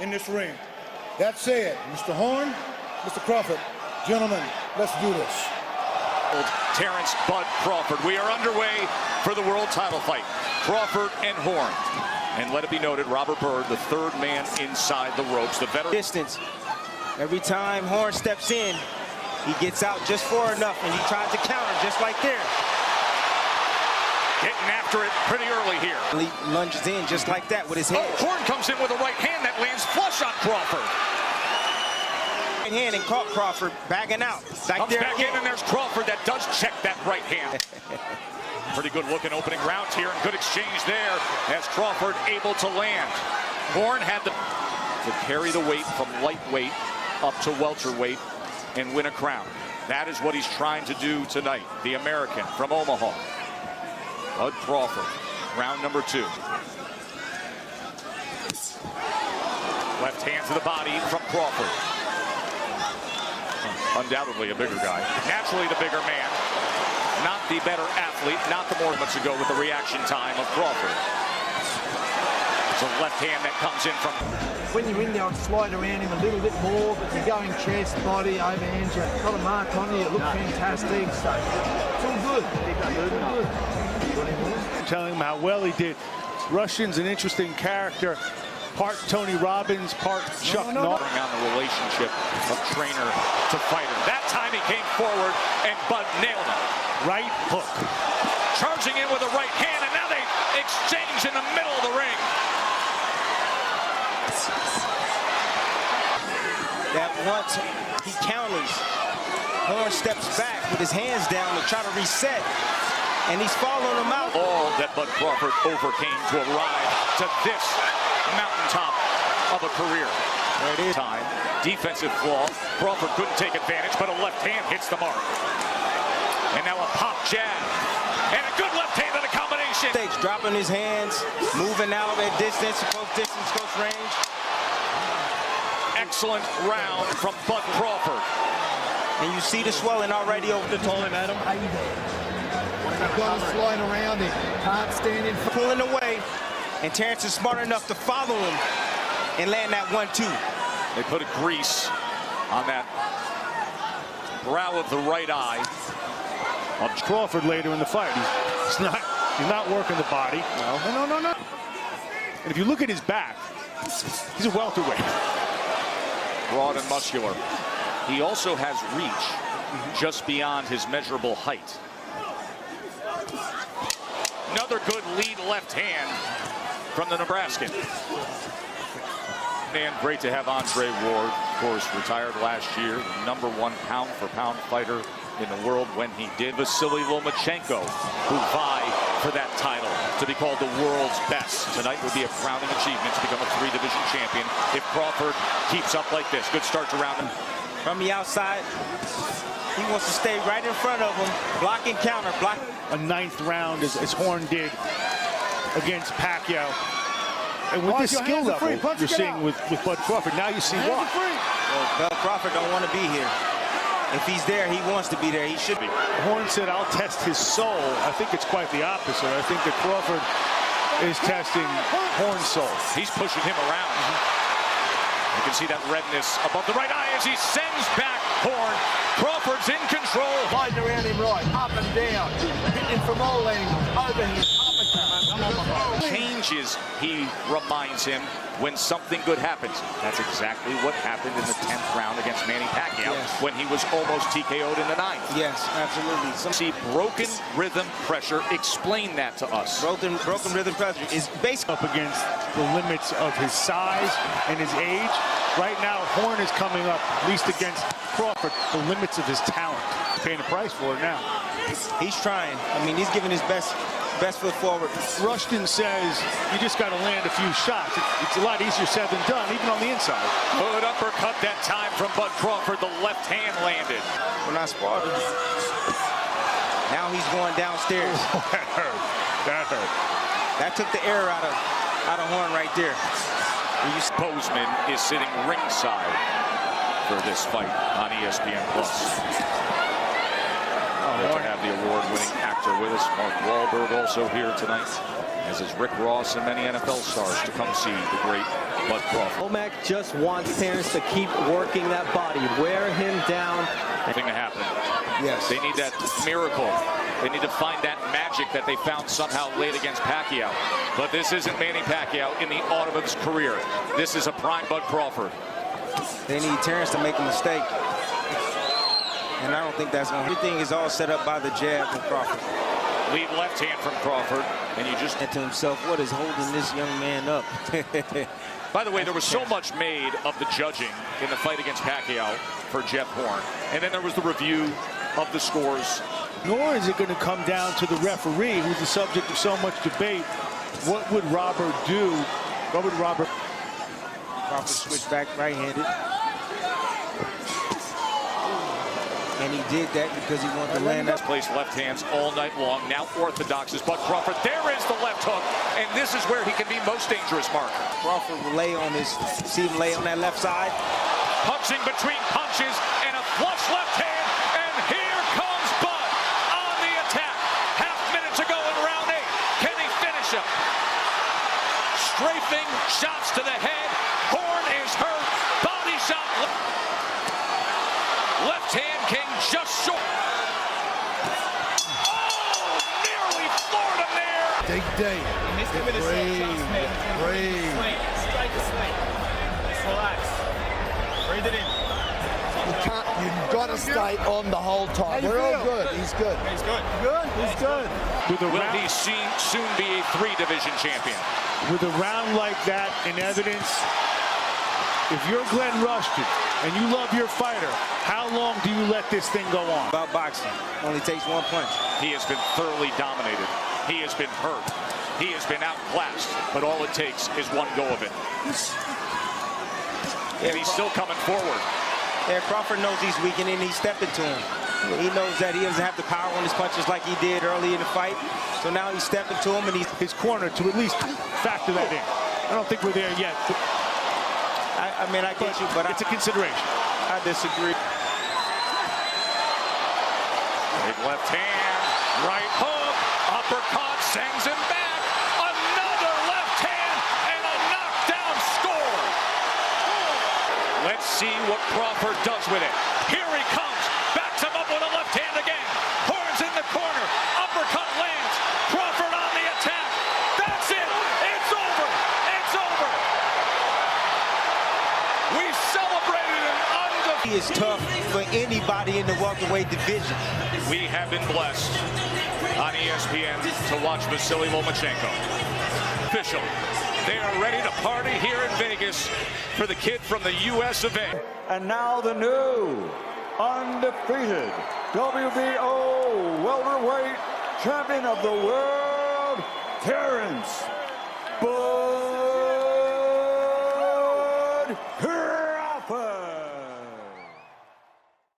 in this ring. That said, Mr. Horn, Mr. Crawford, gentlemen, let's do this. Terrence "Bud" Crawford. We are underway for the world title fight. Crawford and Horn. And let it be noted, Robert Byrd, the third man inside the ropes. The veteran distance. Every time Horn steps in, he gets out just far enough, and he tries to counter just like there. Getting after it pretty early here. He lunges in just like that with his head. Oh, Horn comes in with a right hand that lands flush on Crawford. Right hand and caught Crawford backing out. Comes back in, and there's Crawford that does check that right hand. Pretty good looking opening round here, and good exchange there as Crawford able to land. Horn had to carry the weight from lightweight up to welterweight and win a crown. That is what he's trying to do tonight. The American from Omaha, Bud Crawford, round number 2. Left hand to the body from Crawford. Undoubtedly a bigger guy. Naturally the bigger man. Not the better athlete, not the more much ago with the reaction time of Crawford. It's a left hand that comes in from... When you're in there, I'd slide around him a little bit more, but you're going chest, body, overhand, you've got a mark on you, it looked fantastic, so it's all good. Telling him how well he did. Rushton's an interesting character. Part Tony Robbins, part Chuck Norris. On the relationship of trainer to fighter. That time he came forward and Bud nailed him. Right hook. Charging in with a right hand, and now they exchange in the middle of the ring. That once he counters, Horn steps back with his hands down to try to reset, and he's following him out. All that Bud Crawford overcame to arrive to this mountaintop of a career. There it is. Time, defensive flaw. Crawford couldn't take advantage, but a left hand hits the mark. And now a pop jab, and a good left hand in the combination. Dropping his hands, moving out at distance, close range. Excellent round from Bud Crawford. And you see the swelling already over the time, Adam. You've got to slide around him, can't stand in front. Pulling away, and Terrence is smart enough to follow him and land that 1-2. They put a grease on that brow of the right eye. Crawford later in the fight. He's not working the body. No. And if you look at his back, he's a welterweight. Broad and muscular. He also has reach just beyond his measurable height. Another good lead left hand from the Nebraskan. And great to have Andre Ward, of course, retired last year, #1 pound-for-pound fighter in the world when he did. Vasily Lomachenko, who vie for that title to be called the world's best. Tonight would be a crowning achievement to become a 3-division champion if Crawford keeps up like this. Good start to round him. From the outside, he wants to stay right in front of him, block and counter, block. A 9th round as Horn did against Pacquiao. And with this skill level you're seeing with Bud Crawford, now you see why. Well, Bud Crawford don't want to be here. If he's there, he wants to be there. He should be. Horn said, "I'll test his soul." I think it's quite the opposite. I think that Crawford is testing Horn's soul. He's pushing him around. You can see that redness above the right eye as he sends back Horn. Crawford's in control. Sliding around him right, up and down, hitting from all angles, overhand, Changes, he reminds him, when something good happens. That's exactly what happened in the 10th round against Manny Pacquiao when he was almost TKO'd in the 9th. Yes, absolutely. See broken rhythm pressure. Explain that to us. Broken rhythm pressure is basically up against the limits of his size and his age. Right now, Horn is coming up, at least against Crawford, the limits of his talent. He's paying a price for it now. He's trying. I mean, he's giving his best foot forward. Rushton says you just got to land a few shots. It's a lot easier said than done, even on the inside. Good uppercut that time from Bud Crawford. The left hand landed. We're not sparring. Now he's going downstairs. Oh, that hurt. That hurt. That took the air out of Horn right there. Bozeman is sitting ringside for this fight on ESPN+. Honored to have the award-winning actor with us. Mark Wahlberg also here tonight, as is Rick Ross and many NFL stars to come see the great Bud Crawford. Womack just wants Terrence to keep working that body, wear him down. Thing to happen. Yes. They need that miracle. They need to find that magic that they found somehow late against Pacquiao. But this isn't Manny Pacquiao in the autumn of his career. This is a prime Bud Crawford. They need Terrence to make a mistake. And I don't think that's going to. Everything is all set up by the jab from Crawford. Lead left hand from Crawford. And you just And to himself, what is holding this young man up? By the way, there was so much made of the judging in the fight against Pacquiao for Jeff Horn. And then there was the review of the scores. Nor is it going to come down to the referee, who's the subject of so much debate. What would Robert do? What would Robert? Crawford switched back right-handed. And he did that because he wanted to land that. Placed left hands all night long. Now orthodox is Bud Crawford. There is the left hook. And this is where he can be most dangerous, Mark. Crawford will lay on his, see him lay on that left side. Punching between punches and a flush left hand. And here comes Bud on the attack. Half minute to go in round 8. Can he finish him? Strafing shots to the head. Horn is hurt. Body shot. Left hand came just short. Oh, nearly floored him there. Day. Breathe. Strike a swing. Relax. Breathe it in. You've got to stay on the whole time. We're all good. He's good. He's good. He's good. Will he soon be a 3-division champion? With a round like that in evidence, if you're Glenn Rushton and you love your fighter, how long do you let this thing go on? About boxing. Only takes one punch. He has been thoroughly dominated. He has been hurt. He has been outclassed. But all it takes is one go of it. And he's still coming forward. Yeah, Crawford knows he's weak and he's stepping to him. He knows that he doesn't have the power on his punches like he did early in the fight. So now he's stepping to him and he's His corner to at least factor that in. I don't think we're there yet. I mean, I get you, but it's a consideration. I disagree. Big left hand, right hook, uppercut, sends him back. Another left hand and a knockdown score. Let's see what Crawford does with it. Here he comes, backs him up with a left hand again. Horns in the corner, uppercut lands. Crawford on the attack. That's it. It's over. It's over. We celebrated an undefeated. He is tough for anybody in the welterweight division. We have been blessed on ESPN to watch Vasily Lomachenko. Official. They are ready to party here in Vegas for the kid from the US of A. And now the new, undefeated WBO welterweight champion of the world, Terrence Bud